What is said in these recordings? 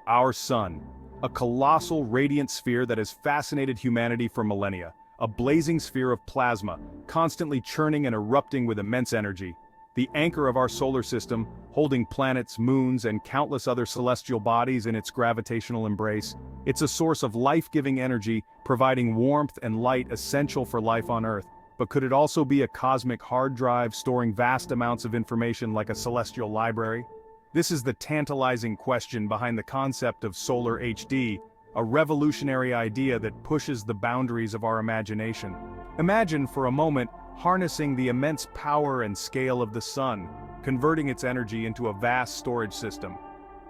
Our Sun, a colossal radiant sphere that has fascinated humanity for millennia, a blazing sphere of plasma, constantly churning and erupting with immense energy. The anchor of our solar system, holding planets, moons, and countless other celestial bodies in its gravitational embrace. It's a source of life-giving energy, providing warmth and light essential for life on Earth. But could it also be a cosmic hard drive storing vast amounts of information like a celestial library? This is the tantalizing question behind the concept of solar HD, a revolutionary idea that pushes the boundaries of our imagination. Imagine for a moment harnessing the immense power and scale of the sun, converting its energy into a vast storage system.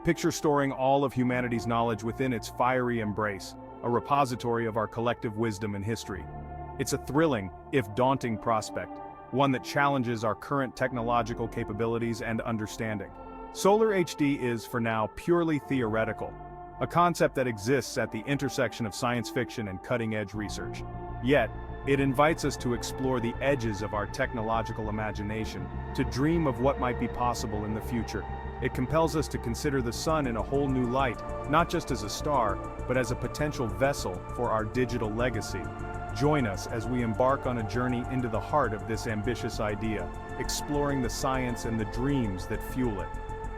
Picture storing all of humanity's knowledge within its fiery embrace, a repository of our collective wisdom and history. It's a thrilling, if daunting prospect, one that challenges our current technological capabilities and understanding. Solar HD is, for now, purely theoretical, a concept that exists at the intersection of science fiction and cutting-edge research. Yet, it invites us to explore the edges of our technological imagination, to dream of what might be possible in the future. It compels us to consider the sun in a whole new light, not just as a star, but as a potential vessel for our digital legacy. Join us as we embark on a journey into the heart of this ambitious idea, exploring the science and the dreams that fuel it.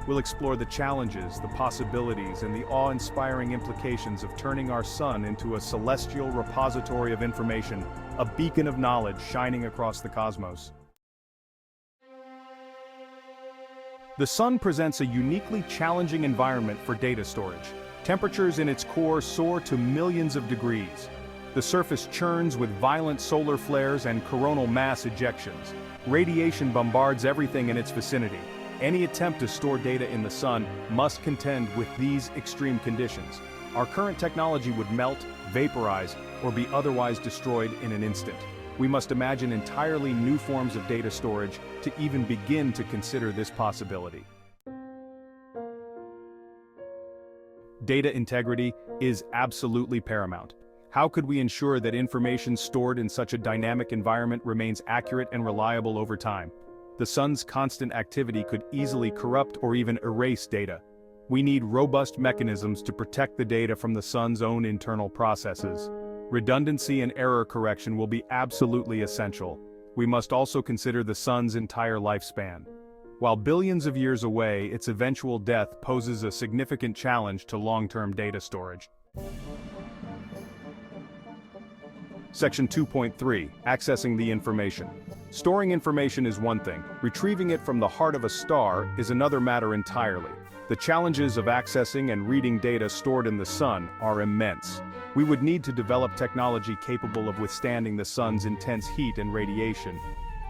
We'll explore the challenges, the possibilities, and the awe-inspiring implications of turning our sun into a celestial repository of information, a beacon of knowledge shining across the cosmos. The sun presents a uniquely challenging environment for data storage. Temperatures in its core soar to millions of degrees. The surface churns with violent solar flares and coronal mass ejections. Radiation bombards everything in its vicinity. Any attempt to store data in the sun must contend with these extreme conditions. Our current technology would melt, vaporize, or be otherwise destroyed in an instant. We must imagine entirely new forms of data storage to even begin to consider this possibility. Data integrity is absolutely paramount. How could we ensure that information stored in such a dynamic environment remains accurate and reliable over time? The sun's constant activity could easily corrupt or even erase data. We need robust mechanisms to protect the data from the sun's own internal processes. Redundancy and error correction will be absolutely essential. We must also consider the sun's entire lifespan. While billions of years away, its eventual death poses a significant challenge to long-term data storage. Section 2.3, Accessing the Information. Storing information is one thing, retrieving it from the heart of a star is another matter entirely. The challenges of accessing and reading data stored in the sun are immense. We would need to develop technology capable of withstanding the sun's intense heat and radiation.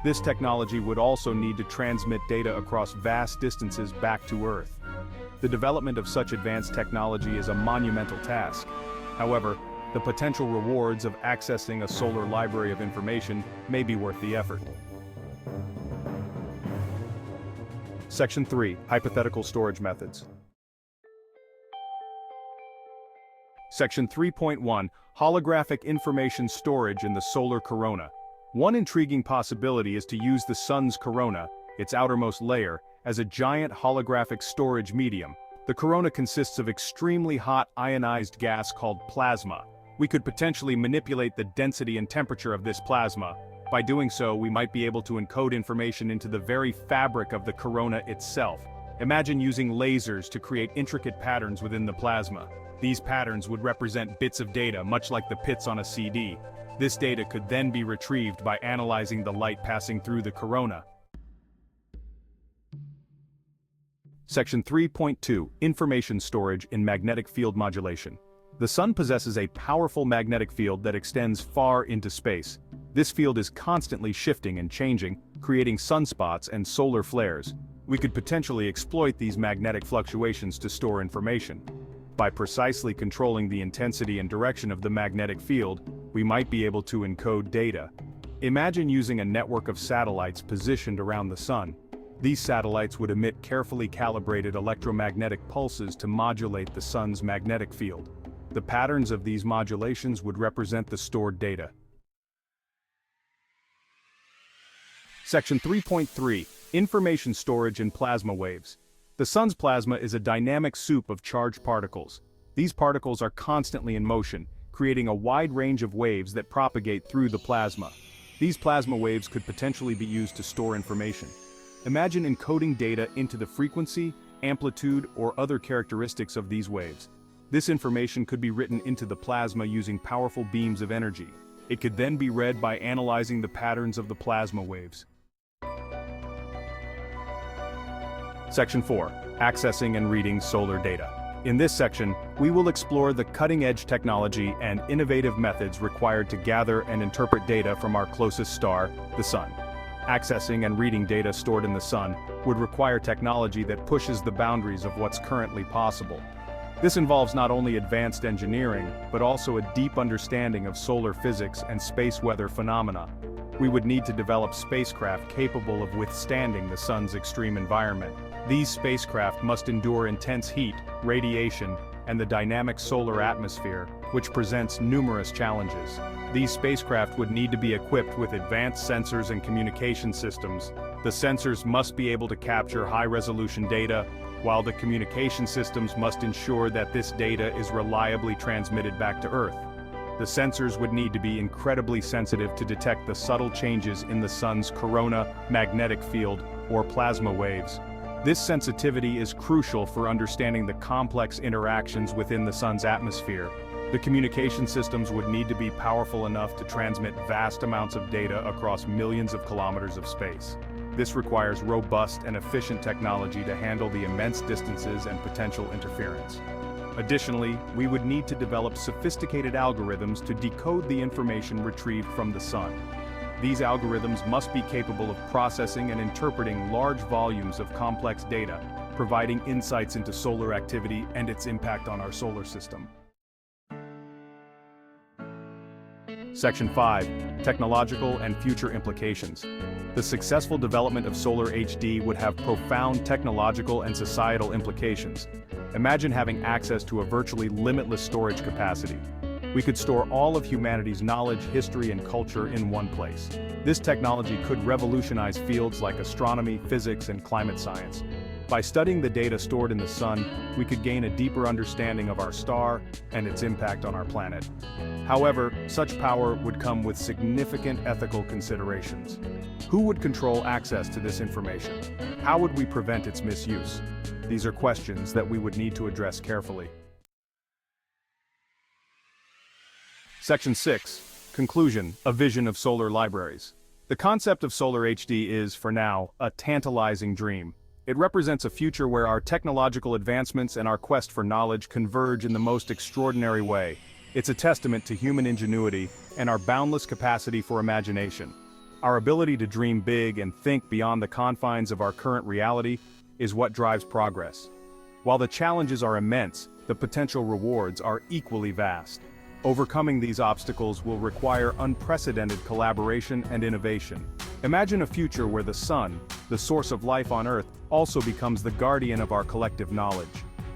This technology would also need to transmit data across vast distances back to Earth. The development of such advanced technology is a monumental task. However, the potential rewards of accessing a solar library of information may be worth the effort. Section 3, Hypothetical Storage Methods. Section 3.1, Holographic Information Storage in the Solar Corona. One intriguing possibility is to use the sun's corona, its outermost layer, as a giant holographic storage medium. The corona consists of extremely hot ionized gas called plasma. We could potentially manipulate the density and temperature of this plasma. By doing so, we might be able to encode information into the very fabric of the corona itself. Imagine using lasers to create intricate patterns within the plasma. These patterns would represent bits of data, much like the pits on a CD. This data could then be retrieved by analyzing the light passing through the corona. Section 3.2, Information Storage in Magnetic Field Modulation. The sun possesses a powerful magnetic field that extends far into space. This field is constantly shifting and changing, creating sunspots and solar flares. We could potentially exploit these magnetic fluctuations to store information. By precisely controlling the intensity and direction of the magnetic field, we might be able to encode data. Imagine using a network of satellites positioned around the sun. These satellites would emit carefully calibrated electromagnetic pulses to modulate the sun's magnetic field. The patterns of these modulations would represent the stored data. Section 3.3, Information Storage in Plasma Waves. The sun's plasma is a dynamic soup of charged particles. These particles are constantly in motion, creating a wide range of waves that propagate through the plasma. These plasma waves could potentially be used to store information. Imagine encoding data into the frequency, amplitude, or other characteristics of these waves. This information could be written into the plasma using powerful beams of energy. It could then be read by analyzing the patterns of the plasma waves. Section 4. Accessing and reading solar data. In this section, we will explore the cutting-edge technology and innovative methods required to gather and interpret data from our closest star, the Sun. Accessing and reading data stored in the Sun would require technology that pushes the boundaries of what's currently possible. This involves not only advanced engineering, but also a deep understanding of solar physics and space weather phenomena. We would need to develop spacecraft capable of withstanding the Sun's extreme environment. These spacecraft must endure intense heat, radiation, and the dynamic solar atmosphere, which presents numerous challenges. These spacecraft would need to be equipped with advanced sensors and communication systems. The sensors must be able to capture high-resolution data, while the communication systems must ensure that this data is reliably transmitted back to Earth. The sensors would need to be incredibly sensitive to detect the subtle changes in the Sun's corona, magnetic field, or plasma waves. This sensitivity is crucial for understanding the complex interactions within the Sun's atmosphere. The communication systems would need to be powerful enough to transmit vast amounts of data across millions of kilometers of space. This requires robust and efficient technology to handle the immense distances and potential interference. Additionally, we would need to develop sophisticated algorithms to decode the information retrieved from the Sun. These algorithms must be capable of processing and interpreting large volumes of complex data, providing insights into solar activity and its impact on our solar system. Section 5. Technological and future implications. The successful development of solar HD would have profound technological and societal implications. Imagine having access to a virtually limitless storage capacity. We could store all of humanity's knowledge, history, and culture in one place. This technology could revolutionize fields like astronomy, physics, and climate science. By studying the data stored in the Sun, we could gain a deeper understanding of our star and its impact on our planet. However, such power would come with significant ethical considerations. Who would control access to this information? How would we prevent its misuse? These are questions that we would need to address carefully. Section 6. Conclusion, a vision of solar libraries. The concept of solar HD is, for now, a tantalizing dream. It represents a future where our technological advancements and our quest for knowledge converge in the most extraordinary way. It's a testament to human ingenuity and our boundless capacity for imagination. Our ability to dream big and think beyond the confines of our current reality is what drives progress. While the challenges are immense, the potential rewards are equally vast. Overcoming these obstacles will require unprecedented collaboration and innovation. Imagine a future where the Sun, the source of life on Earth, also becomes the guardian of our collective knowledge.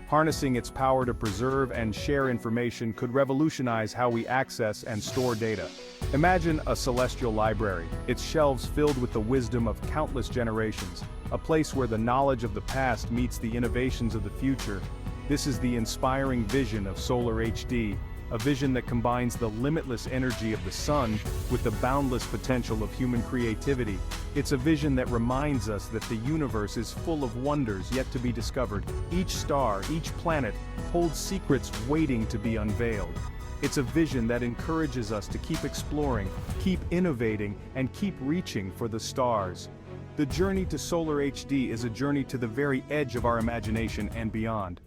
Harnessing its power to preserve and share information could revolutionize how we access and store data. Imagine a celestial library, its shelves filled with the wisdom of countless generations, a place where the knowledge of the past meets the innovations of the future. This is the inspiring vision of Solar HD, a vision that combines the limitless energy of the Sun with the boundless potential of human creativity. It's a vision that reminds us that the universe is full of wonders yet to be discovered. Each star, each planet, holds secrets waiting to be unveiled. It's a vision that encourages us to keep exploring, keep innovating, and keep reaching for the stars. The journey to Solar HD is a journey to the very edge of our imagination and beyond.